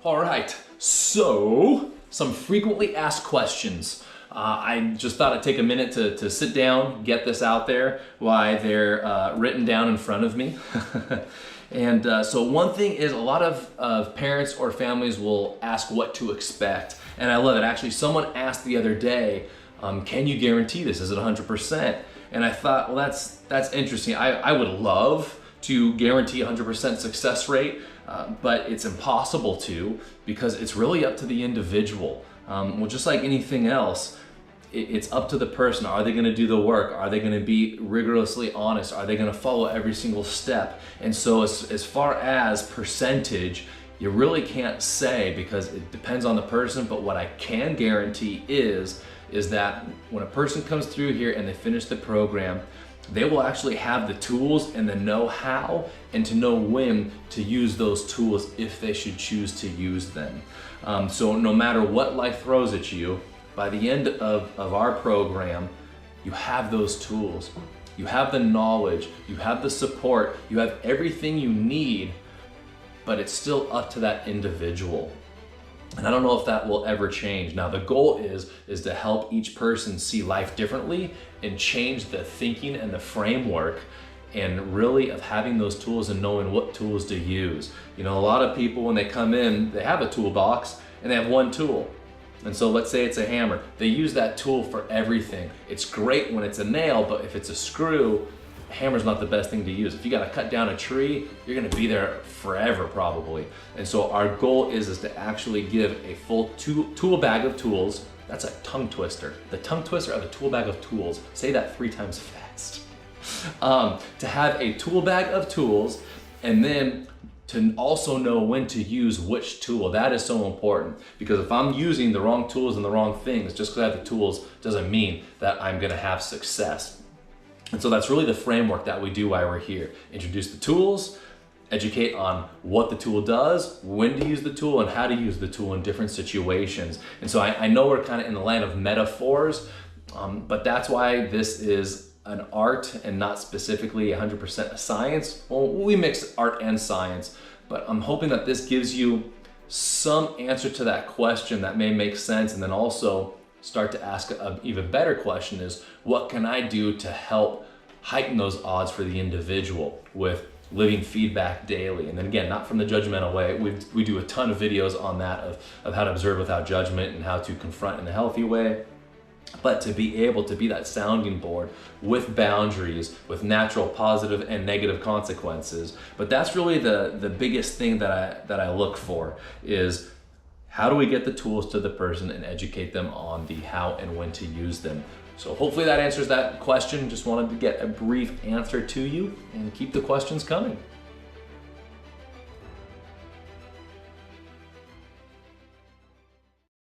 All right, so some frequently asked questions. I just thought I'd take a minute to sit down, get this out there while they're written down in front of me. And so one thing is a lot of parents or families will ask what to expect. And I love it. Actually, someone asked the other day, can you guarantee this? Is it 100%? And I thought, well, that's interesting. I would love to guarantee 100% success rate, but it's impossible to, because it's really up to the individual. Well, just like anything else, it's up to the person. Are they gonna do the work? Are they gonna be rigorously honest? Are they gonna follow every single step? And so as far as percentage, you really can't say because it depends on the person, but what I can guarantee is that when a person comes through here and they finish the program, they will actually have the tools and the know-how and to know when to use those tools if they should choose to use them. So no matter what life throws at you, by the end of our program, you have those tools. You have the knowledge, you have the support, you have everything you need, but it's still up to that individual. And I don't know if that will ever change. Now the goal is to help each person see life differently and change the thinking and the framework and really of having those tools and knowing what tools to use. You know, a lot of people when they come in, they have a toolbox and they have one tool. And so let's say it's a hammer. They use that tool for everything. It's great when it's a nail, but if it's a screw, a hammer's not the best thing to use. If you gotta cut down a tree, you're gonna be there forever probably. And so our goal is to actually give a full tool bag of tools. That's a tongue twister. The tongue twister of a tool bag of tools. Say that 3 times fast. To have a tool bag of tools and then to also know when to use which tool. That is so important because if I'm using the wrong tools and the wrong things, just because I have the tools doesn't mean that I'm gonna have success. And so that's really the framework that we do while we're here. Introduce the tools, educate on what the tool does, when to use the tool, and how to use the tool in different situations. And so I know we're kind of in the land of metaphors, but that's why this is an art and not specifically 100% a science. Well, we mix art and science, but I'm hoping that this gives you some answer to that question that may make sense, and then also start to ask an even better question is, what can I do to help heighten those odds for the individual with living feedback daily? And then again, not from the judgmental way. We do a ton of videos on that of how to observe without judgment and how to confront in a healthy way. But to be able to be that sounding board with boundaries, with natural positive and negative consequences. But that's really the biggest thing that I look for is, how do we get the tools to the person and educate them on the how and when to use them? So hopefully that answers that question. Just wanted to get a brief answer to you and keep the questions coming.